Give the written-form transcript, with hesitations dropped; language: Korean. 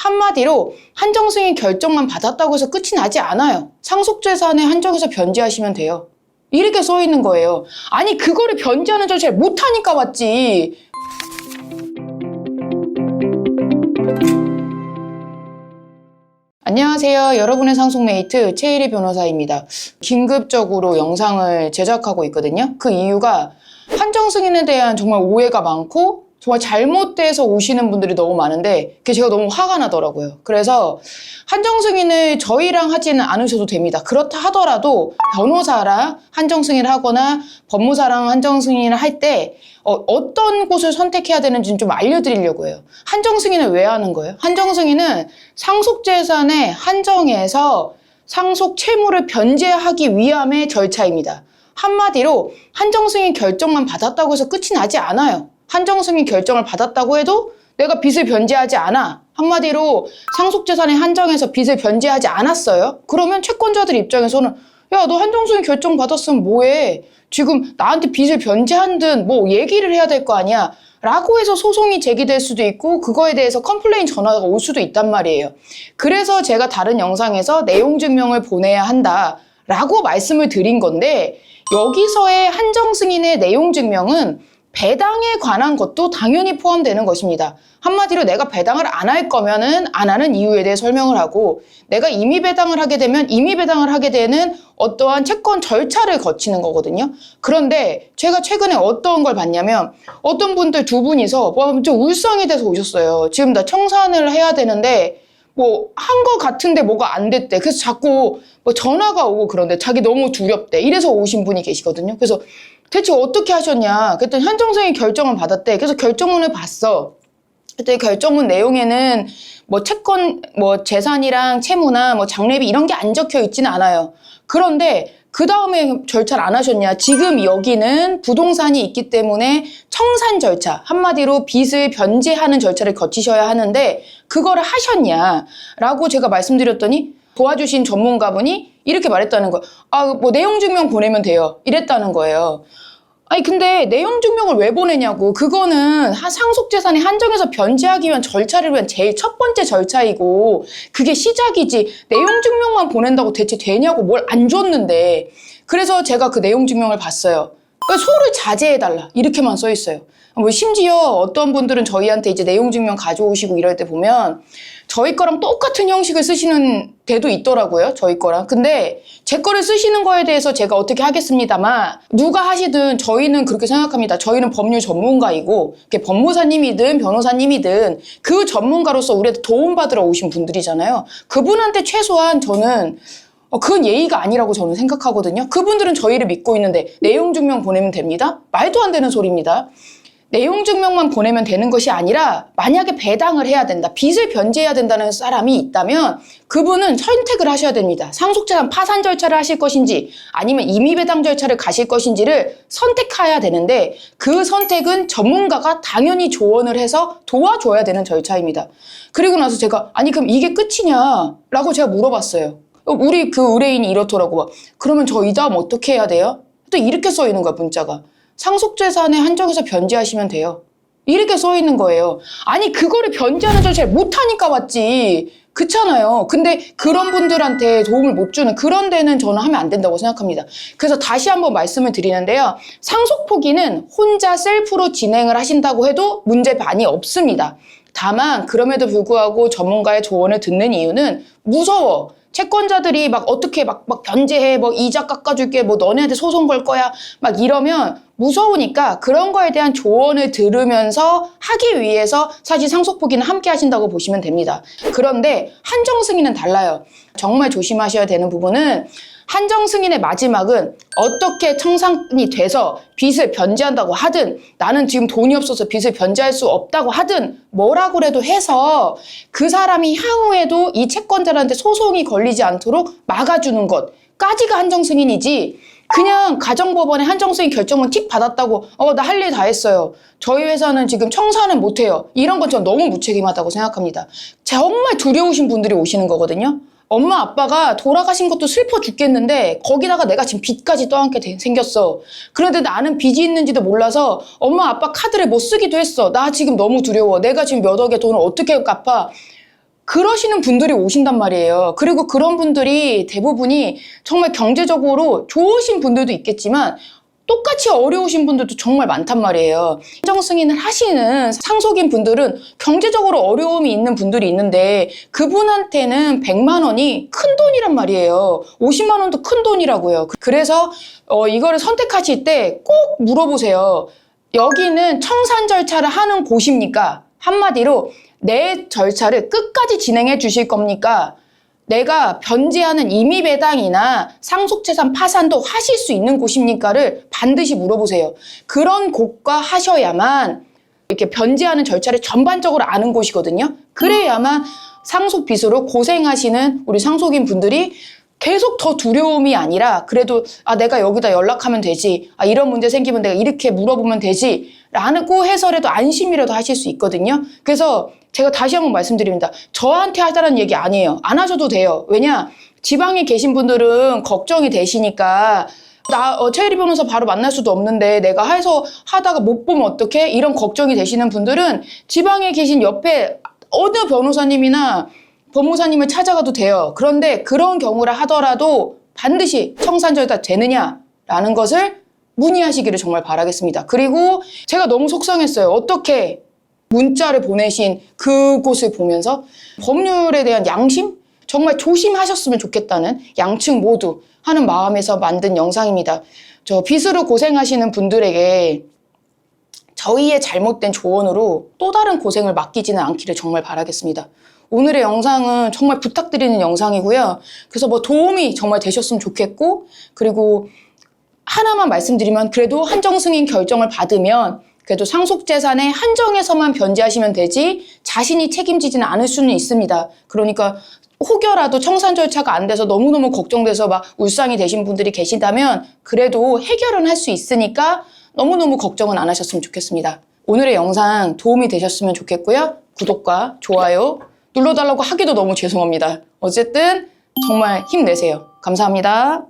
한마디로 한정승인 결정만 받았다고 해서 끝이 나지 않아요. 상속재산에 한정해서 변제하시면 돼요. 이렇게 써 있는 거예요. 아니 그거를 변제하는 절차를 못하니까 왔지. 안녕하세요. 여러분의 상속메이트 최일희 변호사입니다. 긴급적으로 영상을 제작하고 있거든요. 그 이유가 한정승인에 대한 정말 오해가 많고 정말 잘못돼서 오시는 분들이 너무 많은데 그게 제가 너무 화가 나더라고요. 그래서 한정승인을 저희랑 하지는 않으셔도 됩니다. 그렇다 하더라도 변호사랑 한정승인을 하거나 법무사랑 한정승인을 할 때 어떤 곳을 선택해야 되는지는 좀 알려드리려고 해요. 한정승인을 왜 하는 거예요? 한정승인은 상속재산에 한정해서 상속 채무를 변제하기 위함의 절차입니다. 한마디로 한정승인 결정만 받았다고 해서 끝이 나지 않아요. 한정승인 결정을 받았다고 해도 내가 빚을 변제하지 않아. 한마디로 상속재산에 한정해서 빚을 변제하지 않았어요. 그러면 채권자들 입장에서는 야, 너 한정승인 결정 받았으면 뭐해? 지금 나한테 빚을 변제한 듯 뭐 얘기를 해야 될 거 아니야? 라고 해서 소송이 제기될 수도 있고 그거에 대해서 컴플레인 전화가 올 수도 있단 말이에요. 그래서 제가 다른 영상에서 내용 증명을 보내야 한다 라고 말씀을 드린 건데 여기서의 한정승인의 내용 증명은 배당에 관한 것도 당연히 포함되는 것입니다. 한마디로 내가 배당을 안 할 거면은 안 하는 이유에 대해 설명을 하고 내가 임의 배당을 하게 되면 임의 배당을 하게 되는 어떠한 채권 절차를 거치는 거거든요. 그런데 제가 최근에 어떤 걸 봤냐면 어떤 분들 두 분이서 좀 울상이 돼서 오셨어요. 지금 나 청산을 해야 되는데 뭐 한 거 같은데 뭐가 안 됐대. 그래서 자꾸 뭐 전화가 오고 그런데 자기 너무 두렵대. 이래서 오신 분이 계시거든요. 그래서 대체 어떻게 하셨냐? 그랬더니 한정승인 결정을 받았대. 그래서 결정문을 봤어. 그때 결정문 내용에는 뭐 채권, 뭐 재산이랑 채무나 뭐 장래비 이런 게 안 적혀 있지는 않아요. 그런데 그 다음에 절차를 안 하셨냐? 지금 여기는 부동산이 있기 때문에 청산 절차, 한마디로 빚을 변제하는 절차를 거치셔야 하는데 그거를 하셨냐? 라고 제가 말씀드렸더니 도와주신 전문가분이 이렇게 말했다는 거예요. 아, 뭐 내용 증명 보내면 돼요. 이랬다는 거예요. 아니 근데 내용 증명을 왜 보내냐고. 그거는 상속재산에 한정해서 변제하기 위한 절차를 위한 제일 첫 번째 절차이고 그게 시작이지 내용 증명만 보낸다고 대체 되냐고. 뭘 안 줬는데. 그래서 제가 그 내용 증명을 봤어요. 소를 자제해달라 이렇게만 써 있어요. 뭐 심지어 어떤 분들은 저희한테 이제 내용 증명 가져오시고 이럴 때 보면 저희 거랑 똑같은 형식을 쓰시는 데도 있더라고요. 저희 거랑. 근데 제 거를 쓰시는 거에 대해서 제가 어떻게 하겠습니다만 누가 하시든 저희는 그렇게 생각합니다. 저희는 법률 전문가이고 법무사님이든 변호사님이든 그 전문가로서 우리한테 도움받으러 오신 분들이잖아요. 그분한테 최소한 저는 그건 예의가 아니라고 저는 생각하거든요. 그분들은 저희를 믿고 있는데 내용 증명 보내면 됩니다? 말도 안 되는 소리입니다. 내용 증명만 보내면 되는 것이 아니라 만약에 배당을 해야 된다, 빚을 변제해야 된다는 사람이 있다면 그분은 선택을 하셔야 됩니다. 상속재산 파산 절차를 하실 것인지 아니면 임의 배당 절차를 가실 것인지를 선택해야 되는데 그 선택은 전문가가 당연히 조언을 해서 도와줘야 되는 절차입니다. 그리고 나서 제가 아니 그럼 이게 끝이냐? 라고 제가 물어봤어요. 우리 그 의뢰인이 이렇더라고. 그러면 저 이 다음 어떻게 해야 돼요? 또 이렇게 써 있는 거야 문자가. 상속재산에 한정해서 변제하시면 돼요. 이렇게 써 있는 거예요. 아니 그거를 변제하는 절차를 못하니까 왔지. 그렇잖아요. 근데 그런 분들한테 도움을 못 주는 그런 데는 저는 하면 안 된다고 생각합니다. 그래서 다시 한번 말씀을 드리는데요. 상속포기는 혼자 셀프로 진행을 하신다고 해도 문제 많이 없습니다. 다만 그럼에도 불구하고 전문가의 조언을 듣는 이유는 무서워. 채권자들이 막 어떻게 막 변제해, 뭐 이자 깎아줄게, 뭐 너네한테 소송 걸 거야, 막 이러면 무서우니까 그런 거에 대한 조언을 들으면서 하기 위해서 사실 상속포기는 함께 하신다고 보시면 됩니다. 그런데 한정승인은 달라요. 정말 조심하셔야 되는 부분은 한정승인의 마지막은 어떻게 청산이 돼서 빚을 변제한다고 하든 나는 지금 돈이 없어서 빚을 변제할 수 없다고 하든 뭐라고 그래도 해서 그 사람이 향후에도 이 채권자한테 소송이 걸리지 않도록 막아주는 것까지가 한정승인이지 그냥 가정법원에 한정승인 결정문 틱 받았다고 나 할 일 다 했어요. 저희 회사는 지금 청산은 못해요. 이런 건 전 너무 무책임하다고 생각합니다. 정말 두려우신 분들이 오시는 거거든요. 엄마 아빠가 돌아가신 것도 슬퍼 죽겠는데 거기다가 내가 지금 빚까지 떠안게 생겼어. 그런데 나는 빚이 있는지도 몰라서 엄마 아빠 카드를 못 쓰기도 했어. 나 지금 너무 두려워. 내가 지금 몇 억의 돈을 어떻게 갚아. 그러시는 분들이 오신단 말이에요. 그리고 그런 분들이 대부분이 정말 경제적으로 좋으신 분들도 있겠지만 똑같이 어려우신 분들도 정말 많단 말이에요. 한정 승인을 하시는 상속인 분들은 경제적으로 어려움이 있는 분들이 있는데 그분한테는 100만 원이 큰 돈이란 말이에요. 50만 원도 큰 돈이라고요. 그래서 이거를 선택하실 때 꼭 물어보세요. 여기는 청산 절차를 하는 곳입니까? 한마디로 내 절차를 끝까지 진행해 주실 겁니까? 내가 변제하는 임의배당이나 상속재산 파산도 하실 수 있는 곳입니까를 반드시 물어보세요. 그런 곳과 하셔야만 이렇게 변제하는 절차를 전반적으로 아는 곳이거든요. 그래야만 상속 빚으로 고생하시는 우리 상속인 분들이 계속 더 두려움이 아니라 그래도 내가 여기다 연락하면 되지, 이런 문제 생기면 내가 이렇게 물어보면 되지 라고 해서라도 안심이라도 하실 수 있거든요. 그래서 제가 다시 한번 말씀드립니다. 저한테 하자는 얘기 아니에요. 안 하셔도 돼요. 왜냐? 지방에 계신 분들은 걱정이 되시니까 최혜리 변호사 바로 만날 수도 없는데 내가 해서 하다가 못 보면 어떡해? 이런 걱정이 되시는 분들은 지방에 계신 옆에 어느 변호사님이나 법무사님을 찾아가도 돼요. 그런데 그런 경우라 하더라도 반드시 청산절차 되느냐라는 것을 문의하시기를 정말 바라겠습니다. 그리고 제가 너무 속상했어요. 어떻게 문자를 보내신 그곳을 보면서 법률에 대한 양심? 정말 조심하셨으면 좋겠다는 양측 모두 하는 마음에서 만든 영상입니다. 저 빚으로 고생하시는 분들에게 저희의 잘못된 조언으로 또 다른 고생을 맡기지는 않기를 정말 바라겠습니다. 오늘의 영상은 정말 부탁드리는 영상이고요. 그래서 도움이 정말 되셨으면 좋겠고, 그리고 하나만 말씀드리면 그래도 한정 승인 결정을 받으면 그래도 상속재산의 한정에서만 변제하시면 되지 자신이 책임지지는 않을 수는 있습니다. 그러니까 혹여라도 청산 절차가 안 돼서 너무너무 걱정돼서 울상이 되신 분들이 계시다면 그래도 해결은 할 수 있으니까 너무너무 걱정은 안 하셨으면 좋겠습니다. 오늘의 영상 도움이 되셨으면 좋겠고요. 구독과 좋아요 눌러달라고 하기도 너무 죄송합니다. 어쨌든 정말 힘내세요. 감사합니다.